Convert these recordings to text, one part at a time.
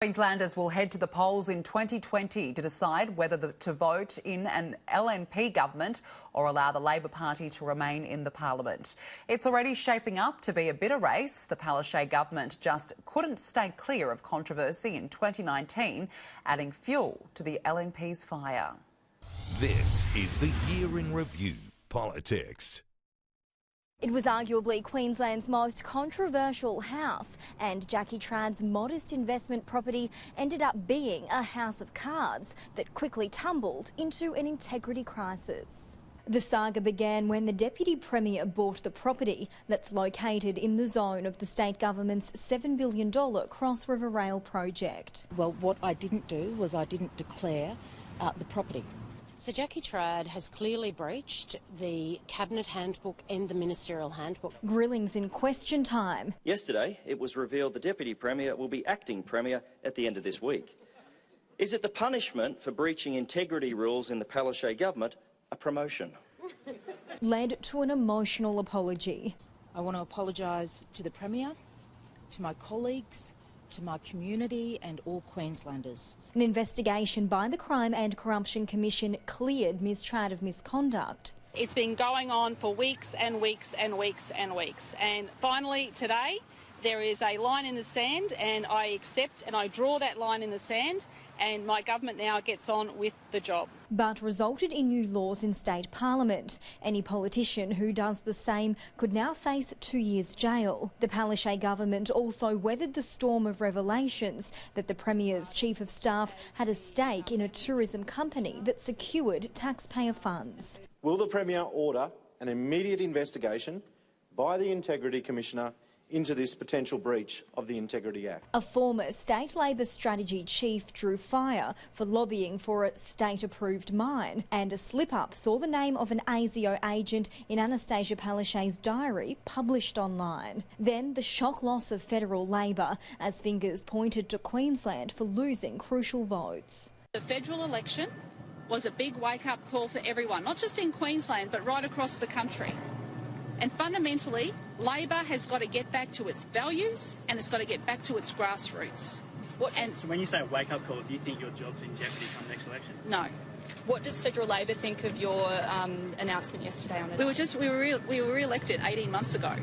Queenslanders will head to the polls in 2020 to decide whether to vote in an LNP government or allow the Labor Party to remain in the parliament. It's already shaping up to be a bitter race. The Palaszczuk government just couldn't stay clear of controversy in 2019, adding fuel to the LNP's fire. This is the Year in Review Politics. It was arguably Queensland's most controversial house, and Jackie Trad's modest investment property ended up being a house of cards that quickly tumbled into an integrity crisis. The saga began when the Deputy Premier bought the property that's located in the zone of the state government's $7 billion Cross River Rail project. Well, what I didn't do was I didn't declare the property. So Jackie Trad has clearly breached the Cabinet Handbook and the Ministerial Handbook. Grillings in question time. Yesterday, it was revealed the Deputy Premier will be acting Premier at the end of this week. Is it the punishment for breaching integrity rules in the Palaszczuk government a promotion? Led to an emotional apology. I want to apologise to the Premier, to my colleagues, to my community and all Queenslanders. An investigation by the Crime and Corruption Commission cleared Ms Trad of misconduct. It's been going on for weeks and weeks and weeks and weeks, and finally today there is a line in the sand, and I accept and I draw that line in the sand, and my government now gets on with the job. But resulted in new laws in state parliament. Any politician who does the same could now face 2 years jail. The Palaszczuk government also weathered the storm of revelations that the Premier's chief of staff had a stake in a tourism company that secured taxpayer funds. Will the Premier order an immediate investigation by the Integrity Commissioner into this potential breach of the Integrity Act? A former state Labor strategy chief drew fire for lobbying for a state-approved mine, and a slip-up saw the name of an ASIO agent in Anastasia Palaszczuk's diary published online. Then the shock loss of federal Labor as fingers pointed to Queensland for losing crucial votes. The federal election was a big wake-up call for everyone, not just in Queensland but right across the country. And fundamentally, Labor has got to get back to its values and it's got to get back to its grassroots. So when you say wake-up call, do you think your job's in jeopardy come next election? No. What does federal Labor think of your announcement yesterday on it? We were re-elected 18 months ago,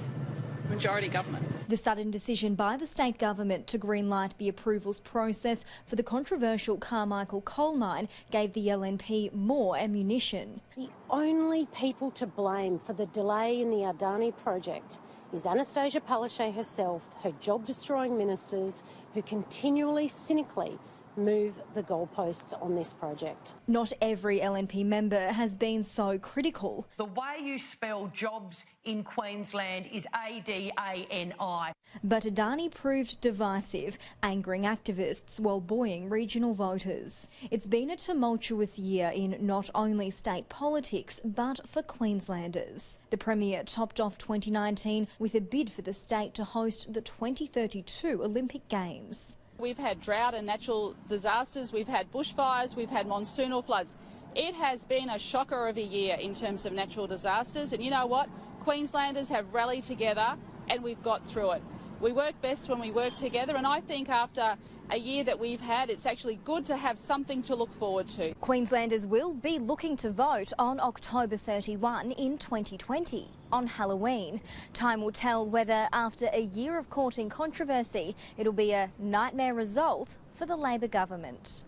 majority government. The sudden decision by the state government to greenlight the approvals process for the controversial Carmichael coal mine gave the LNP more ammunition. The only people to blame for the delay in the Adani project is Anastasia Palaszczuk herself, her job-destroying ministers who continually, cynically move the goalposts on this project. Not every LNP member has been so critical. The way you spell jobs in Queensland is A-D-A-N-I. But Adani proved divisive, angering activists while buoying regional voters. It's been a tumultuous year in not only state politics but for Queenslanders. The Premier topped off 2019 with a bid for the state to host the 2032 Olympic Games. We've had drought and natural disasters, we've had bushfires, we've had monsoonal floods. It has been a shocker of a year in terms of natural disasters, and you know what? Queenslanders have rallied together and we've got through it. We work best when we work together, and I think after a year that we've had, it's actually good to have something to look forward to. Queenslanders will be looking to vote on October 31 in 2020, on Halloween. Time will tell whether, after a year of courting controversy, it'll be a nightmare result for the Labor government.